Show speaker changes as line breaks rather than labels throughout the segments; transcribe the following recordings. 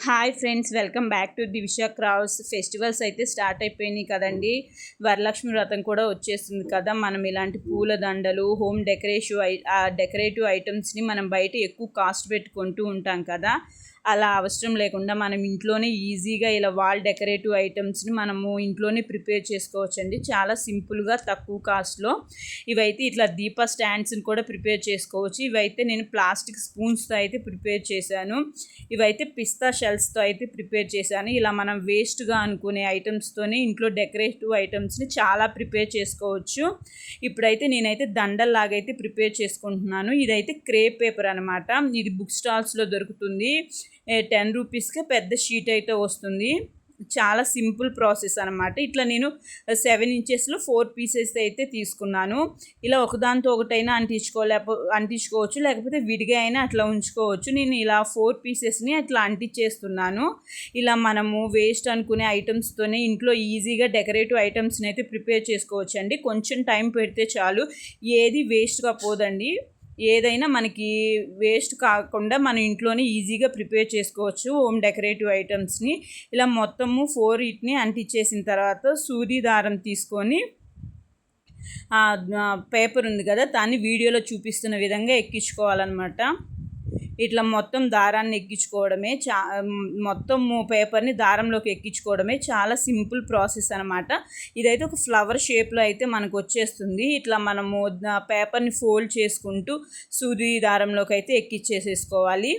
Hi friends, welcome back to Divisha crafts. Festivals అయితే start అయిపోయినాయి కదండి. వరలక్ష్మి వ్రతం కూడా వచ్చేస్తుంది కదా. మనం ఇలాంటి పూల దండలు, హోమ్ డెకరేటివ్ ఐటమ్స్ని మనం బయట ఎక్కువ కాస్ట్ పెట్టుకుంటూ ఉంటాం కదా. అలా అవసరం లేకుండా మనం ఇంట్లోనే ఈజీగా ఇలా వాల్ డెకరేటివ్ ఐటమ్స్ని మనము ఇంట్లోనే ప్రిపేర్ చేసుకోవచ్చండి. చాలా సింపుల్గా తక్కువ కాస్ట్లో. ఇవైతే ఇట్లా దీప స్టాండ్స్ని కూడా ప్రిపేర్ చేసుకోవచ్చు. ఇవైతే నేను ప్లాస్టిక్ స్పూన్స్తో అయితే ప్రిపేర్ చేశాను. ఇవైతే పిస్తా షెల్స్తో అయితే ప్రిపేర్ చేశాను. ఇలా మనం వేస్ట్గా అనుకునే ఐటమ్స్తోనే ఇంట్లో డెకరేటివ్ ఐటమ్స్ని చాలా ప్రిపేర్ చేసుకోవచ్చు. ఇప్పుడైతే నేనైతే దండల్లాగైతే ప్రిపేర్ చేసుకుంటున్నాను. ఇదైతే క్రేప్ పేపర్ అనమాట. ఇది బుక్ స్టాల్స్లో దొరుకుతుంది. 10 రూపీస్కే పెద్ద షీట్ అయితే వస్తుంది. చాలా సింపుల్ ప్రాసెస్ అనమాట. ఇట్లా నేను 7 ఇంచెస్లో 4 పీసెస్ అయితే తీసుకున్నాను. ఇలా ఒకదాంతో ఒకటైనా అంటించుకోవచ్చు, లేకపోతే విడిగా అయినా అట్లా ఉంచుకోవచ్చు. నేను ఇలా 4 పీసెస్ని అట్లా అంటించేస్తున్నాను. ఇలా మనము వేస్ట్ అనుకునే ఐటమ్స్తోనే ఇంట్లో ఈజీగా డెకరేటివ్ ఐటమ్స్ని అయితే ప్రిపేర్ చేసుకోవచ్చు అండి. కొంచెం టైం పెడితే చాలు, ఏది వేస్ట్గా పోదండి. ఏదైనా మనకి వేస్ట్ కాకుండా మన ఇంట్లోనే ఈజీగా ప్రిపేర్ చేసుకోవచ్చు హోమ్ డెకరేటివ్ ఐటమ్స్ని. ఇలా మొత్తము 4 వీటిని అంటించేసిన తర్వాత సూది దారం తీసుకొని పేపర్ ఉంది కదా, దాన్ని వీడియోలో చూపిస్తున్న విధంగా ఎక్కించుకోవాలన్నమాట. ఇట్లా మొత్తం దారాన్ని ఎక్కించుకోవడమే, మొత్తం పేపర్ని దారంలోకి ఎక్కించుకోవడమే చాలా సింపుల్ ప్రాసెస్ అనమాట. ఇదైతే ఒక ఫ్లవర్ షేప్లో అయితే మనకు వచ్చేస్తుంది. ఇట్లా మనము పేపర్ని ఫోల్డ్ చేసుకుంటూ సూది దారంలోకి అయితే ఎక్కించేసేసుకోవాలి.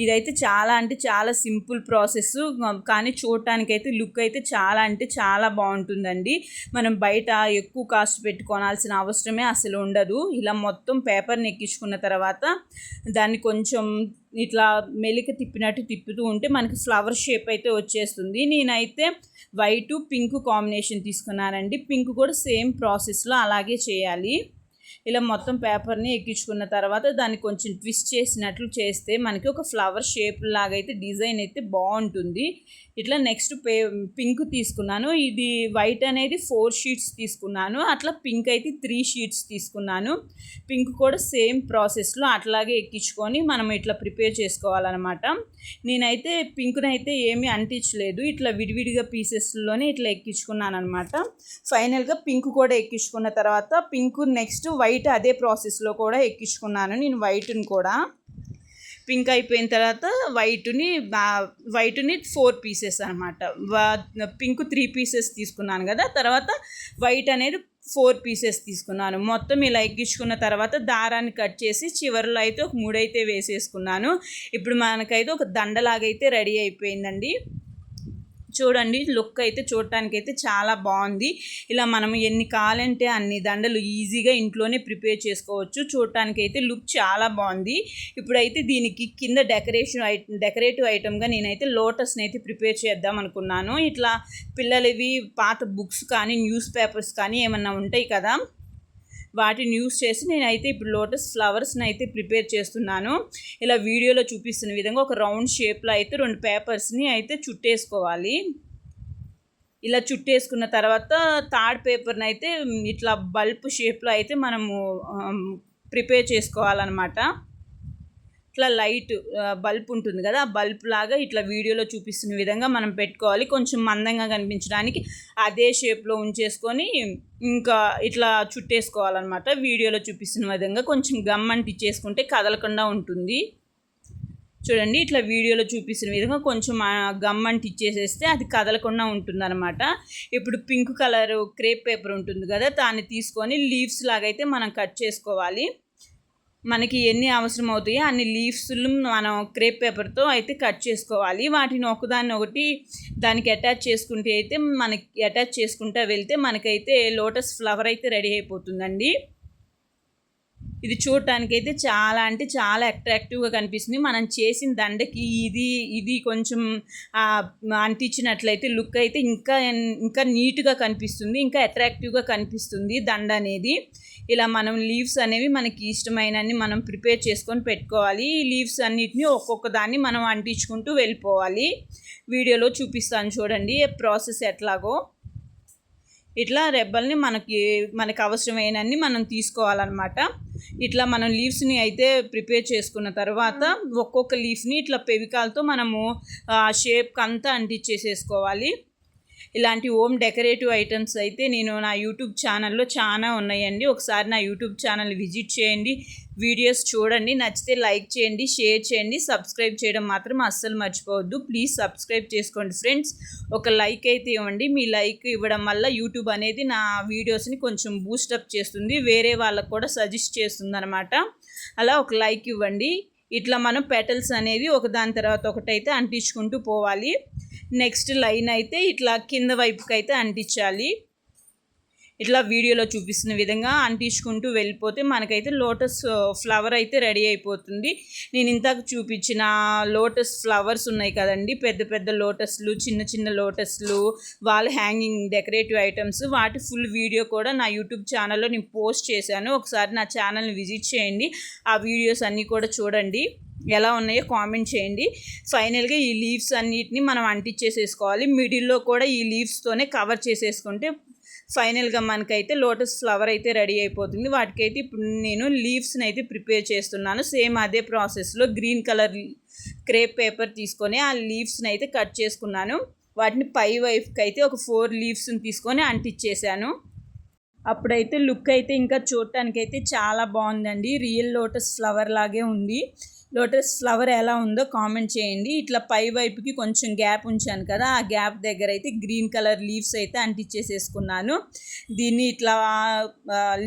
ఇదైతే చాలా అంటే చాలా సింపుల్ ప్రాసెస్, కానీ చూడటానికైతే లుక్ అయితే చాలా అంటే చాలా బాగుంటుందండి. మనం బయట ఎక్కువ కాస్ట్ పెట్టుకోవాల్సిన అవసరమే అసలు ఉండదు. ఇలా మొత్తం పేపర్ని ఎక్కించుకున్న తర్వాత దాన్ని కొంచెం ఇట్లా మెలిక తిప్పినట్టు తిప్పుతూ ఉంటే మనకి ఫ్లవర్ షేప్ అయితే వచ్చేస్తుంది. నేనైతే వైటు పింక్ కాంబినేషన్ తీసుకున్నానండి. పింక్ కూడా సేమ్ ప్రాసెస్లో అలాగే చేయాలి. ఇలా మొత్తం పేపర్ని ఎక్కించుకున్న తర్వాత దాన్ని కొంచెం ట్విస్ట్ చేసినట్లు చేస్తే మనకి ఒక ఫ్లవర్ షేప్ లాగా అయితే డిజైన్ అయితే బాగుంటుంది. ఇట్లా నెక్స్ట్ పింక్ తీసుకున్నాను. ఇది వైట్ అనేది 4 షీట్స్ తీసుకున్నాను. అట్లా పింక్ అయితే 3 షీట్స్ తీసుకున్నాను. పింక్ కూడా సేమ్ ప్రాసెస్లో అట్లాగే ఎక్కించుకొని మనం ఇట్లా ప్రిపేర్ చేసుకోవాలన్నమాట. నేనైతే పింక్నైతే ఏమీ అంటించలేదు, ఇట్లా విడివిడిగా పీసెస్లోనే ఇట్లా ఎక్కించుకున్నాను అనమాట. ఫైనల్గా పింక్ కూడా ఎక్కించుకున్న తర్వాత పింక్ నెక్స్ట్ వైట్ అదే ప్రాసెస్లో కూడా ఎక్కించుకున్నాను నేను. వైట్ని కూడా పింక్ అయిపోయిన తర్వాత వైట్ని 4 పీసెస్ అనమాట. పింక్ 3 పీసెస్ తీసుకున్నాను కదా, తర్వాత వైట్ అనేది 4 పీసెస్ తీసుకున్నాను. మొత్తం ఇలా ఎక్కించుకున్న తర్వాత దారాన్ని కట్ చేసి చివరిలో అయితే ఒక 3 అయితే వేసేసుకున్నాను. ఇప్పుడు మనకైతే ఒక దండలాగైతే రెడీ అయిపోయిందండి. చూడండి, లుక్ అయితే చూడటానికైతే చాలా బాగుంది. ఇలా మనం ఎన్ని కావాలంటే అన్ని దండలు ఈజీగా ఇంట్లోనే ప్రిపేర్ చేసుకోవచ్చు. చూడటానికైతే లుక్ చాలా బాగుంది. ఇప్పుడైతే దీనికి కింద డెకరేటివ్ ఐటమ్గా నేనైతే లోటస్ని అయితే ప్రిపేర్ చేద్దాం అనుకున్నాను. ఇట్లా పిల్లలవి పాత బుక్స్ కానీ న్యూస్ పేపర్స్ కానీ ఏమన్నా ఉంటాయి కదా, వాటిని యూస్ చేసి నేనైతే ఇప్పుడు లోటస్ ఫ్లవర్స్ని అయితే ప్రిపేర్ చేస్తున్నాను. ఇలా వీడియోలో చూపిస్తున్న విధంగా ఒక రౌండ్ షేప్లో అయితే 2 పేపర్స్ని అయితే చుట్టేసుకోవాలి. ఇలా చుట్టేసుకున్న తర్వాత థర్డ్ పేపర్ని అయితే ఇట్లా బల్బ్ షేప్లో అయితే మనము ప్రిపేర్ చేసుకోవాలన్నమాట. ఇట్లా లైట్ బల్బ్ ఉంటుంది కదా, ఆ బల్బ్ లాగా ఇట్లా వీడియోలో చూపిస్తున్న విధంగా మనం పెట్టుకోవాలి. కొంచెం మందంగా కనిపించడానికి అదే షేప్లో ఉంచేసుకొని ఇంకా ఇట్లా చుట్టేసుకోవాలన్నమాట. వీడియోలో చూపిస్తున్న విధంగా కొంచెం గమ్ అంటించేసుకుంటే కదలకుండా ఉంటుంది. చూడండి, ఇట్లా వీడియోలో చూపిస్తున్న విధంగా కొంచెం గమ్ అంటించేసేస్తే అది కదలకుండా ఉంటుందన్నమాట. ఇప్పుడు పింక్ కలర్ క్రేప్ పేపర్ ఉంటుంది కదా, దాన్ని తీసుకొని లీవ్స్ లాగైతే మనం కట్ చేసుకోవాలి. మనకి ఎన్ని అవసరం అవుతాయో అన్ని లీవ్స్లు మనం క్రేప్ పేపర్తో అయితే కట్ చేసుకోవాలి. వాటిని ఒకదాన్ని ఒకటి దానికి అటాచ్ చేసుకుంటే అయితే అటాచ్ చేసుకుంటూ వెళ్తే మనకైతే లోటస్ ఫ్లవర్ అయితే రెడీ అయిపోతుందండి. ఇది చూడటానికైతే చాలా అంటే చాలా అట్రాక్టివ్గా కనిపిస్తుంది. మనం చేసిన దండకి ఇది కొంచెం అంటించినట్లయితే లుక్ అయితే ఇంకా నీట్గా కనిపిస్తుంది, ఇంకా అట్రాక్టివ్గా కనిపిస్తుంది దండ అనేది. ఇలా మనం లీవ్స్ అనేవి మనకి ఇష్టమైనన్ని మనం ప్రిపేర్ చేసుకొని పెట్టుకోవాలి. ఈ లీవ్స్ అన్నిటిని ఒక్కొక్క దాన్ని మనం అంటించుకుంటూ వెళ్ళిపోవాలి. వీడియోలో చూపిస్తాను చూడండి ప్రాసెస్ ఎట్లాగో. ఇట్లా రెబ్బల్ని మనకి అవసరమైనన్ని మనం తీసుకోవాలన్నమాట. ఇట్లా మనం లీవ్స్ని అయితే ప్రిపేర్ చేసుకున్న తర్వాత ఒక్కొక్క లీఫ్ని ఇట్లా పెవికాల్తో మనము షేప్కి అంతా అంటించేసేసుకోవాలి. ఇలాంటి హోమ్ డెకరేటివ్ ఐటమ్స్ అయితే నేను నా యూట్యూబ్ ఛానల్లో చాలా ఉన్నాయండి. ఒకసారి నా యూట్యూబ్ ఛానల్ విజిట్ చేయండి, వీడియోస్ చూడండి, నచ్చితే లైక్ చేయండి, షేర్ చేయండి, సబ్స్క్రైబ్ చేయడం మాత్రం అస్సలు మర్చిపోవద్దు. ప్లీజ్ సబ్స్క్రైబ్ చేసుకోండి ఫ్రెండ్స్. ఒక లైక్ అయితే ఇవ్వండి. మీ లైక్ ఇవ్వడం వల్ల యూట్యూబ్ అనేది నా వీడియోస్ని కొంచెం బూస్టప్ చేస్తుంది, వేరే వాళ్ళకు కూడా సజెస్ట్ చేస్తుంది అనమాట. అలా ఒక లైక్ ఇవ్వండి. ఇట్లా మనం పెటల్స్ అనేవి ఒకదాని తర్వాత ఒకటైతే అంటించుకుంటూ పోవాలి. నెక్స్ట్ లైన్ అయితే ఇట్లా కింద వైపుకి అయితే అంటించాలి. ఇట్లా వీడియోలో చూపిస్తున్న విధంగా అంటించుకుంటూ వెళ్ళిపోతే మనకైతే లోటస్ ఫ్లవర్ అయితే రెడీ అయిపోతుంది. నేను ఇంతకు చూపించిన లోటస్ ఫ్లవర్స్ ఉన్నాయి కదండి, పెద్ద పెద్ద లోటస్లు, చిన్న చిన్న లోటస్లు, వాల్ హ్యాంగింగ్ డెకరేటివ్ ఐటమ్స్, వాటి ఫుల్ వీడియో కూడా నా యూట్యూబ్ ఛానల్లో నేను పోస్ట్ చేశాను. ఒకసారి నా ఛానల్ని విజిట్ చేయండి, ఆ వీడియోస్ అన్నీ కూడా చూడండి, ఎలా ఉన్నాయో కామెంట్ చేయండి. ఫైనల్గా ఈ లీవ్స్ అన్నిటిని మనం అంటించేసేసుకోవాలి. మిడిల్లో కూడా ఈ లీవ్స్తోనే కవర్ చేసేసుకుంటే ఫైనల్గా మనకైతే లోటస్ ఫ్లవర్ అయితే రెడీ అయిపోతుంది. వాటికైతే ఇప్పుడు నేను లీవ్స్ని అయితే ప్రిపేర్ చేస్తున్నాను. సేమ్ అదే ప్రాసెస్లో గ్రీన్ కలర్ క్రేప్ పేపర్ తీసుకొని ఆ లీవ్స్ని అయితే కట్ చేసుకున్నాను. వాటిని పై వైపుకి అయితే ఒక 4 లీవ్స్ని తీసుకొని అంటించేసాను. అప్పుడైతే లుక్ అయితే ఇంకా చూడటానికైతే చాలా బాగుందండి. రియల్ లోటస్ ఫ్లవర్ లాగే ఉంది. లోటస్ ఫ్లవర్ ఎలా ఉందో కామెంట్ చేయండి. ఇట్లా పై వైపుకి కొంచెం గ్యాప్ ఉంచాను కదా, ఆ గ్యాప్ దగ్గర అయితే గ్రీన్ కలర్ లీవ్స్ అయితే అంటించేసేసుకున్నాను. దీన్ని ఇట్లా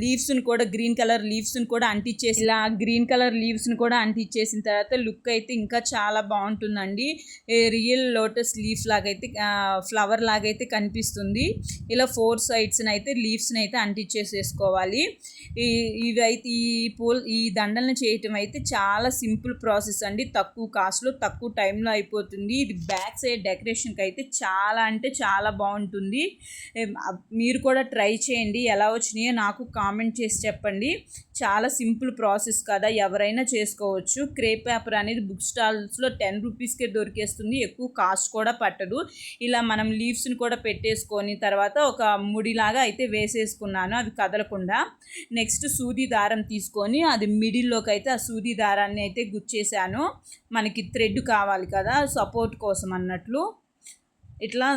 లీవ్స్ని కూడా గ్రీన్ కలర్ లీవ్స్ని కూడా అంటించేసి ఇలా గ్రీన్ కలర్ లీవ్స్ని కూడా అంటించేసిన తర్వాత లుక్ అయితే ఇంకా చాలా బాగుంటుందండి. రియల్ లోటస్ లీఫ్ లాగైతే ఫ్లవర్ లాగైతే కనిపిస్తుంది. ఇలా 4 సైడ్స్ని అయితే లీవ్స్ని అయితే అంటించేసేసుకోవాలి. ఇవైతే ఈ దండలను చేయటం అయితే చాలా సింపుల్ ప్రాసెస్ అండి. తక్కువ కాస్ట్లో తక్కువ టైంలో అయిపోతుంది. ఇది బ్యాక్ సైడ్ డెకరేషన్కి అయితే చాలా అంటే చాలా బాగుంటుంది. మీరు కూడా ట్రై చేయండి, ఎలా వచ్చినాయో నాకు కామెంట్ చేసి చెప్పండి. చాలా సింపుల్ ప్రాసెస్ కదా, ఎవరైనా చేసుకోవచ్చు. క్రేప్ పేపర్ అనేది బుక్ స్టాల్స్లో 10 రూపీస్కే దొరికేస్తుంది, ఎక్కువ కాస్ట్ కూడా పట్టదు. ఇలా మనం లీవ్స్ని కూడా పెట్టేసుకొని తర్వాత ఒక ముడిలాగా అయితే వేసేసుకున్నాను, అవి కదలకుండా. నెక్స్ట్ సూది దారం తీసుకొని అది మిడిల్లోకి అయితే ఆ సూది దారాన్ని అయితే గుచ్చేసాను. మనకి థ్రెడ్ కావాలి కదా సపోర్ట్ కోసం అన్నట్లు. ఇట్లా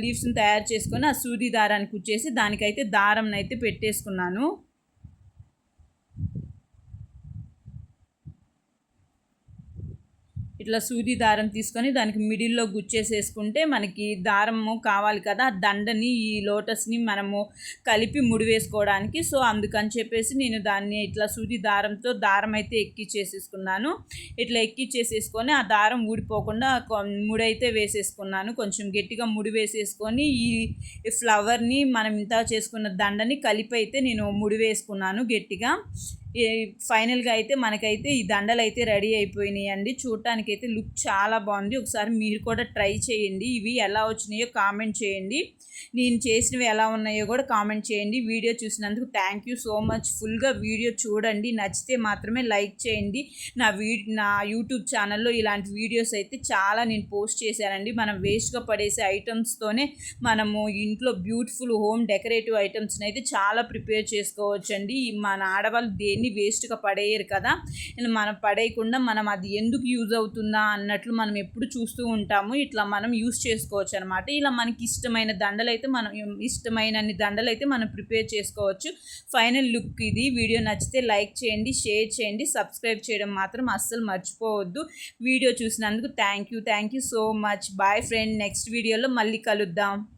లీవ్స్ని తయారు చేసుకొని ఆ సూది దారాన్ని కుచ్చేసి దానికైతే దారం అయితే పెట్టేసుకున్నాను. ఇట్లా సూది దారం తీసుకొని దానికి మిడిల్లో గుచ్చేసేసుకుంటే మనకి దారము కావాలి కదా, దండని ఈ లోటస్ని మనము కలిపి ముడి వేసుకోవడానికి. సో అందుకని చెప్పేసి నేను దాన్ని ఇట్లా సూది దారంతో దారం అయితే ఎక్కిచ్చేసేసుకున్నాను. ఇట్లా ఎక్కిచ్చేసేసుకొని ఆ దారం ఊడిపోకుండా ముడైతే వేసేసుకున్నాను. కొంచెం గట్టిగా ముడి వేసేసుకొని ఈ ఫ్లవర్ని మనం ఇంత చేసుకున్న దండని కలిపి అయితే నేను ముడి వేసుకున్నాను గట్టిగా. ఫైనల్గా అయితే మనకైతే ఈ దండలు అయితే రెడీ అయిపోయినాయి అండి. చూడటానికి అయితే లుక్ చాలా బాగుంది. ఒకసారి మీరు కూడా ట్రై చేయండి. ఇవి ఎలా వచ్చినాయో కామెంట్ చేయండి. నేను చేసినవి ఎలా ఉన్నాయో కూడా కామెంట్ చేయండి. వీడియో చూసినందుకు థ్యాంక్ యూ సో మచ్. ఫుల్గా వీడియో చూడండి, నచ్చితే మాత్రమే లైక్ చేయండి. నా యూట్యూబ్ ఛానల్లో ఇలాంటి వీడియోస్ అయితే చాలా నేను పోస్ట్ చేశానండి. మనం వేస్ట్గా పడేసే ఐటమ్స్తోనే మనము ఇంట్లో బ్యూటిఫుల్ హోమ్ డెకరేటివ్ ఐటమ్స్ని అయితే చాలా ప్రిపేర్ చేసుకోవచ్చండి. మన ఆడవాళ్ళు దేన్ని వేస్ట్గా పడేయరు కదా, మనం పడేయకుండా మనం అది ఎందుకు యూజ్ అవుతుందా అన్నట్లు మనం ఎప్పుడు చూస్తూ ఉంటాము. ఇట్లా మనం యూజ్ చేసుకోవచ్చు అనమాట. ఇలా మనకి ఇష్టమైన దండలు అయితే మనం ఇష్టమైనన్ని దండలు అయితే మనం ప్రిపేర్ చేసుకోవచ్చు. ఫైనల్ లుక్ ఇది. వీడియో నచ్చితే లైక్ చేయండి, షేర్ చేయండి, సబ్స్క్రైబ్ చేయడం మాత్రం అస్సలు మర్చిపోవద్దు. వీడియో చూసినందుకు thank you so much. Boy friend. Next వీడియోలో మళ్ళీ కలుద్దాం.